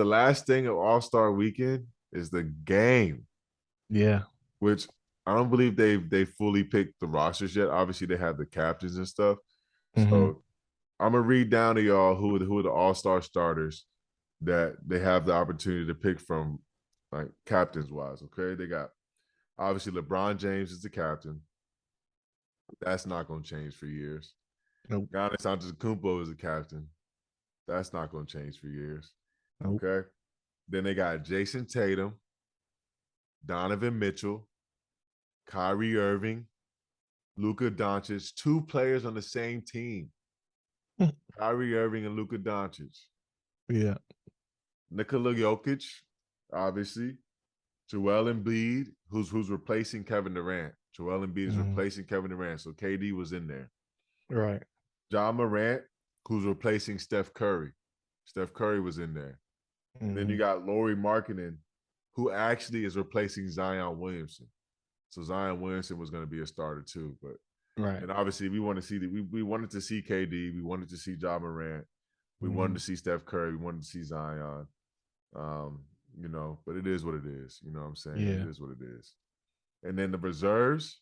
The last thing of All-Star Weekend is the game, Yeah. which I don't believe they fully picked the rosters yet. Obviously, they have the captains and stuff. Hmm. So I'm gonna read down to y'all who are the All-Star starters that they have the opportunity to pick from, like captains wise. Okay, they got obviously LeBron James is the captain. That's not gonna change for years. Nope. Giannis Antetokounmpo is the captain. That's not gonna change for years. Nope. Okay. Then they got Jason Tatum, Donovan Mitchell, Kyrie Irving, Luka Doncic, two players on the same team. Kyrie Irving and Luka Doncic. Yeah. Nikola Jokic, obviously. Joel Embiid, who's replacing Kevin Durant. Joel Embiid is Hmm. replacing Kevin Durant, so KD was in there. Right. John Morant, who's replacing Steph Curry. Steph Curry was in there. And then you Hmm. got Lauri Markkanen, who actually is replacing Zion Williamson. So Zion Williamson was going to be a starter too. But Right. and obviously we want to see that we wanted to see KD, we wanted to see John Morant, we wanted Hmm. to see Steph Curry, we wanted to see Zion. Um, but it is what it is. You know what I'm saying? It Yeah. is what it is. And then the reserves,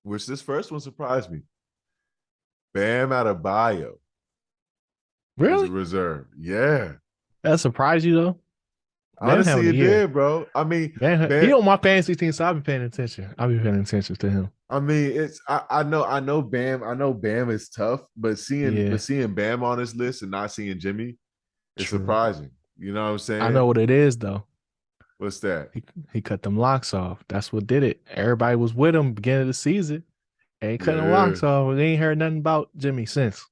which this first one surprised me. Bam Adebayo is a Really? reserve. Yeah. That surprised you though? Bam having Honestly, a it year. did, bro. I mean, Bam, he Bam, on my fantasy team, so I'll be paying attention. I'll be paying attention to him. it's I know Bam is tough, but Yeah. seeing Bam on this list and not seeing Jimmy is True. surprising. You know what I'm I know saying? what it is though. What's that? He cut them locks off. That's what did it. Everybody was with him beginning of the season. Ain't cutting them Yeah. locks off. We ain't heard nothing about Jimmy since.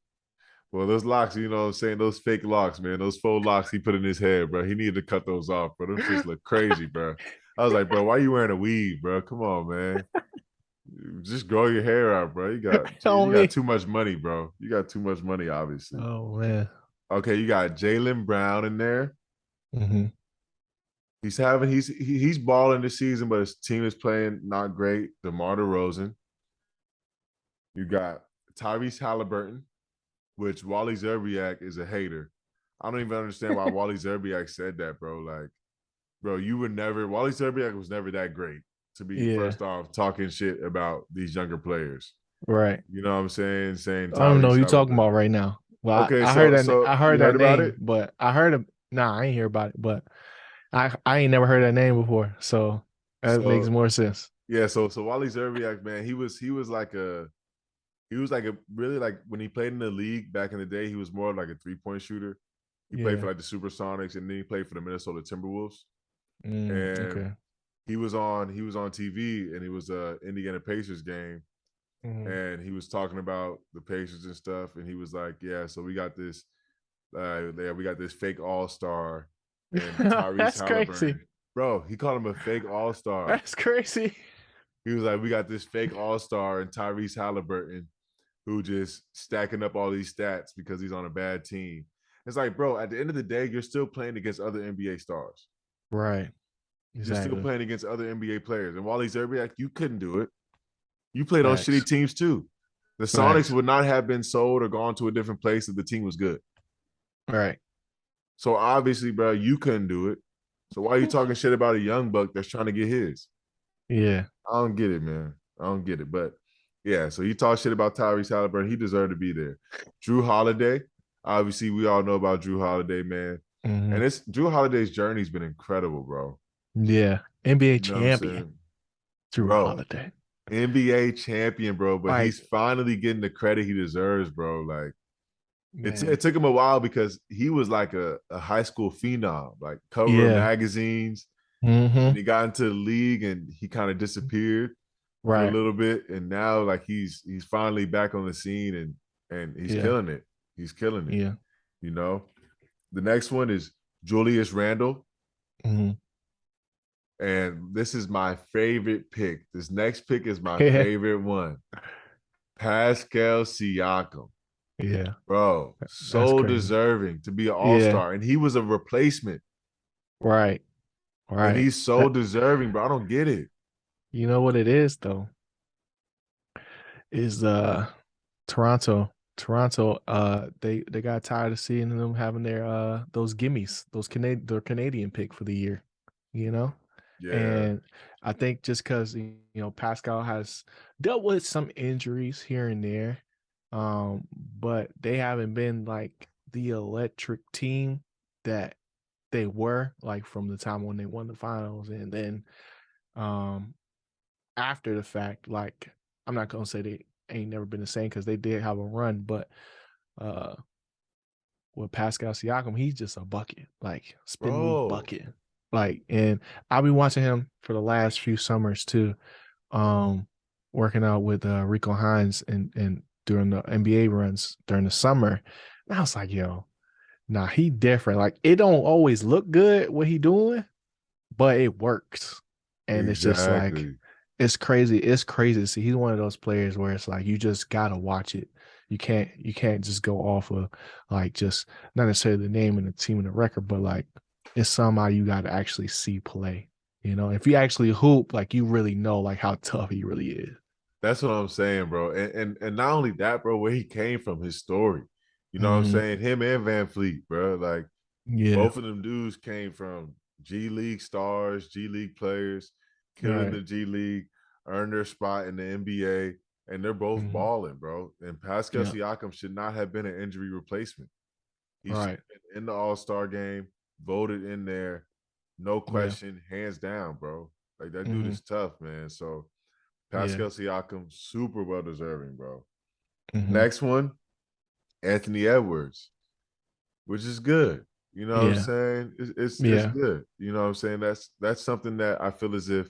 Well, those locks, you know what I'm saying? Those fake locks, man. Those faux locks he put in his head, bro. He needed to cut those off, bro. Them shits look crazy, bro. I was like, bro, why you wearing a weave, bro? Come on, man. Just grow your hair out, bro. On You got me. too much money, bro. You got too much money, obviously. Oh man. Okay, you got Jaylen Brown in there. Hmm. He's balling this season, but his team is playing not great. DeMar DeRozan. You got Tyrese Halliburton, which Wally Zerbiak is a hater. I don't even understand why Wally Zerbiak said that, bro. Like, bro, you would never. Wally Zerbiak was never that great to be Yeah. first off talking shit about these younger players. Right. You know what I'm saying? Saying I don't know Tyrese who you talking Halliburton. about right now. Well, Okay, I heard that. so I you heard heard that about name, it? but I heard of. Nah, I ain't hear about it. But I ain't never heard that name before. So that makes So more sense. yeah, so Wally Zerbiak, man, he was like a really like when he played in the league back in the day, he was more like a 3-point shooter. He played for Yeah. like the Supersonics and then he played for the Minnesota Timberwolves. And Okay. he was on TV and it was a Indiana Pacers game Mm. and he was talking about the Pacers and stuff and he was like, yeah, so we got this fake all-star and Tyrese That's crazy. Halliburton. Bro, he called him a fake all-star. That's crazy. He was like, we got this fake all-star and Tyrese Halliburton who just stacking up all these stats because he's on a bad team. It's like, bro, at the end of the day, you're still playing against other NBA stars. Right. You're still Exactly. playing against other NBA players. And Wally Zerbiak, you couldn't do it. You played on shitty Facts. teams too. The Sonics Facts. would not have been sold or gone to a different place if the team was good. Right. So obviously, bro, you couldn't do it. So why are you talking shit about a young buck that's trying to get his? Yeah. I don't get it, man. I don't get it. But yeah, so he talked shit about Tyrese Halliburton. He deserved to be there. Drew Holiday. Obviously, we all know about Drew Holiday, man. Hmm. And it's Drew Holiday's journey's been incredible, bro. Yeah. NBA You know what I'm champion. saying? Drew Bro, Holiday. NBA champion, bro. But Like, he's finally getting the credit he deserves, bro. Like it man. took him a while because he was like a high school phenom, like cover of Yeah. magazines. And Hmm. he got into the league and he kind of disappeared for a Right. little bit. And now like he's finally back on the scene and he's Yeah. killing it. He's killing it. Yeah. You know? The next one is Julius Randle. Hmm. And this is my favorite pick. This next pick is my Yeah. favorite one. Pascal Siakam. Yeah. Bro, That's so crazy. deserving to be an Yeah. all-star. And he was a replacement. Right. And Right. he's so That, deserving, bro. I don't get it. you know what it is though? Is Toronto. Toronto, they got tired of seeing them having those gimmies, their Canadian pick for the year, you know? Yeah, And I think just because Pascal has dealt with some injuries here and there, but they haven't been like the electric team that they were like from the time when they won the finals, and then um after the fact, like I'm not gonna say they ain't never been the same because they did have a run, but uh with Pascal Siakam, he's just a bucket, like spin move bro. bucket. Like, and I'll be watching him for the last few summers too. Um Working out with Rico Hines and during the NBA runs during the summer. And I was like, yo, nah, he different. Like it don't always look good what he doing, but it works. And it's just like Exactly. it's crazy. It's crazy to see. He's one of those players where it's like you just gotta watch it. You can't just go off of like just not necessarily the name and the team and the record, but like it's somebody you gotta actually see play. If you actually hoop, like you really know like how tough he really is. That's what I'm saying, bro. And not only that, bro, where he came from, his story. You know what I'm Hmm. saying? Him and Van Fleet, bro. Like Yeah. both of them dudes came from G League stars, G League players, killing Right. the G League, earned their spot in the NBA, and they're both Hmm. balling, bro. And Pascal Yeah. Siakam should not have been an injury replacement. He should Right. have been in the All-Star game, voted in there, no Yeah. question, hands down, bro. Like that dude Hmm. is tough, man. So Yeah. Pascal Siakam, super well deserving, bro. Hmm. Next one, Anthony Edwards, which is good. You know what I'm Yeah. saying? It's Yeah. good. You know what I'm saying? That's something that I feel as if,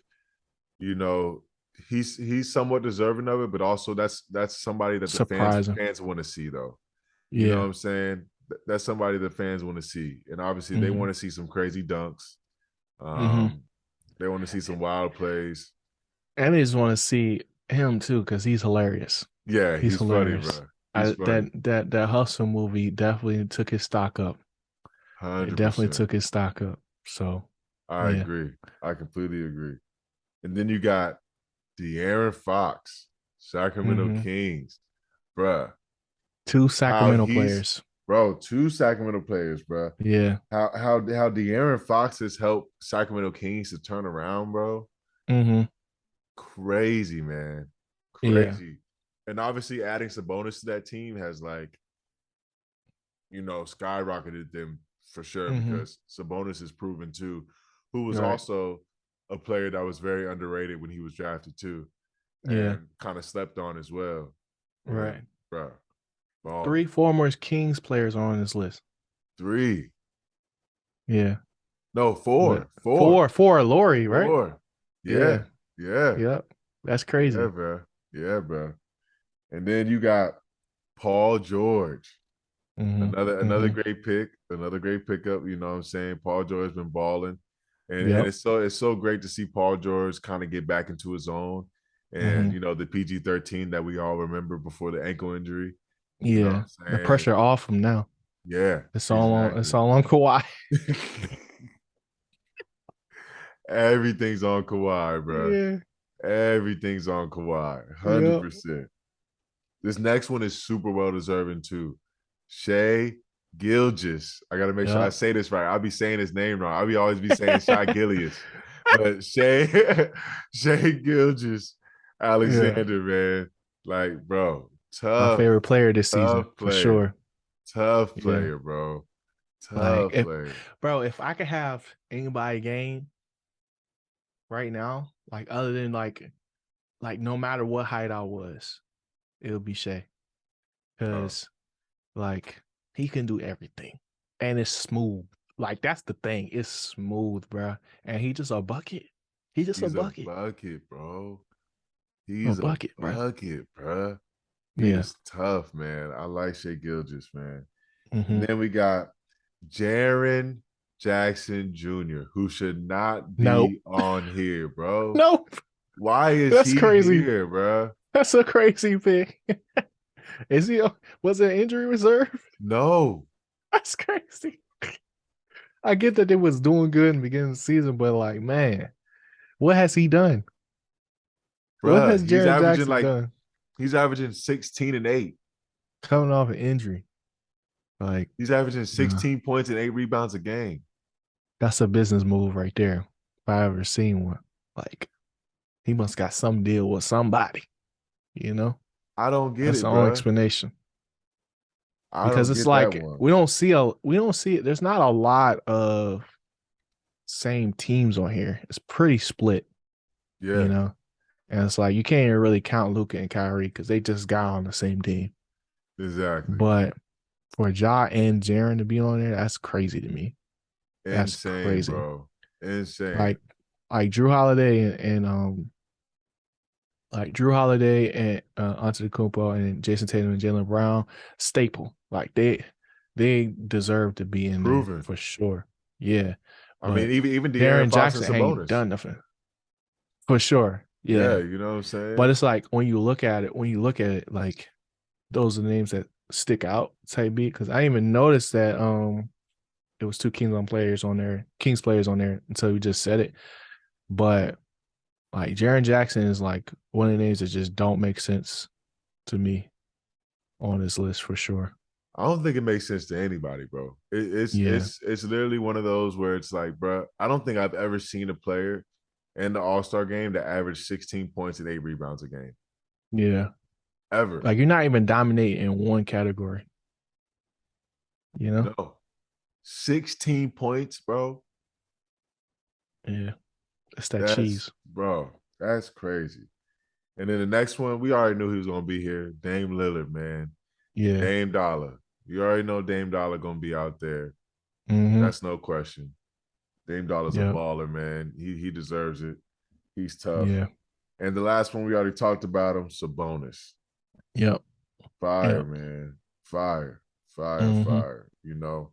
you know, he's somewhat deserving of it, but also that's somebody that the Surprising. fans want to see though. You know what Yeah. I'm saying? That's somebody the fans want to see. And obviously they Hmm. want to see some crazy dunks. Hmm. Um, they want to see some wild plays. And I just want to see him too because he's hilarious. Yeah, He's he's funny, hilarious. bro. He's That funny. that hustle movie definitely took his stock up. It definitely 100%. took his stock up. So I yeah. agree. I completely agree. And then you got De'Aaron Fox, Sacramento Hmm. Kings, bruh. Two How Sacramento he's, players. bro, two Sacramento players, bruh. Yeah. How De'Aaron Fox has helped Sacramento Kings to turn around, bro. Hmm. Crazy, man. Yeah. Crazy. And obviously adding some bonus to that team has like, skyrocketed them for sure Hmm. because Sabonis is proven too, who was Right. also a player that was very underrated when he was drafted too, Yeah. and kind of slept on as well. And Right. bro, balling. Three former Kings players are on this list. Three. Yeah. No, But four. Four. four Lori, right? Four. Yeah. Yeah. Yeah. Yep. That's Yeah, crazy. bro. Yeah, bro. And then you got Paul George. Hmm. Another Hmm. great pick, another great pickup. You know what I'm saying? Paul George has been balling. And Yep. it's so great to see Paul George kind of get back into his own. And Hmm. the PG-13 that we all remember before the ankle injury. You know what Yeah. I'm The saying? pressure off him now. Yeah, It's all on. It's exactly. all on Kawhi. Everything's on Kawhi, bro. Yeah. Everything's on Kawhi. Yep. 100%. This next one is super well deserving too. Shea Gilgis. I gotta make sure I Yep. say this right. I'll be saying his name wrong. I'll be always be saying Shy Gillius. But Shea Shea Gilgis Yeah. Alexander, man. Like, bro, My tough, favorite player this season tough for player. sure. Tough Yeah. player, bro. Like Tough if player. bro, if I could have anybody game right now, like other than like no matter what height I was, it would be Shay. Oh, Cause like he can do everything. And it's smooth. Like that's the thing. It's smooth, bro. And he just a bucket. He just a he's a bucket. bucket, bro. A He's a bucket, bro. bucket, bro. He Yeah. is tough, man. I like Shea Gilgis, man. And Hmm. then we got Jaron Jackson Jr., who should not Nope. be on here, bro. Nope. Why is That's he crazy. here, bro? That's a crazy pick. Is he was it injury reserve? No, That's crazy. I get that they was doing good in the beginning of the season, but like, man, what has he done? What bruh. has Jaron Jackson done? He's averaging 16 and 8. coming off an injury. Like, He's averaging nah, 16 points and 8 rebounds a game. that's a business move right there. If I ever seen one. Like, he must got some deal with somebody, you know? I don't get That's the it, only bruh. explanation. I Because don't it's get that like one. we don't see it. There's not a lot of same teams on here. It's pretty split, you Yeah, know? And it's like you can't even really count Luka and Kyrie because they just got on the same team. exactly. But for Ja and Jaren to be on there, that's crazy to me. That's Insane, crazy. bro. Insane. Like like Drew Holiday and like Drew Holiday and Antetokounmpo and Jason Tatum and Jalen Brown, staple. Like they deserve to be in there Proven. for sure. Yeah, I mean, but even De'Aaron Darren Fox and Jackson ain't Sabonis. done nothing for sure. Yeah, Yeah, you know what I'm but saying? it's like when you look at it, like those are the names that stick out type beat. Because I didn't even noticed that it was two Kings players on there until you just said it. But like Jaren Jackson is like one of the names that just don't make sense to me on this list for sure. I don't think it makes sense to anybody, bro. It's Yeah, it's it's literally one of those where it's like, bro, I don't think I've ever seen a player in the All-Star game that averaged 16 points and 8 rebounds a game. yeah. Ever. Like you're not even dominating in one category, you know? No. 16 points, bro. Yeah. It's that That's cheese. bro. That's crazy. And then the next one, we already knew he was gonna be here. Dame Lillard, man. Yeah. Dame Dollar. You already know Dame Dollar gonna be out there. Mm-hmm. That's no question. Dame Dollar's a Yep. baller, man. He deserves it. He's tough. Yeah. And the last one we already talked about him, Sabonis. Yep. Fire, Yep. man. Fire, fire, Mm-hmm. fire. You know.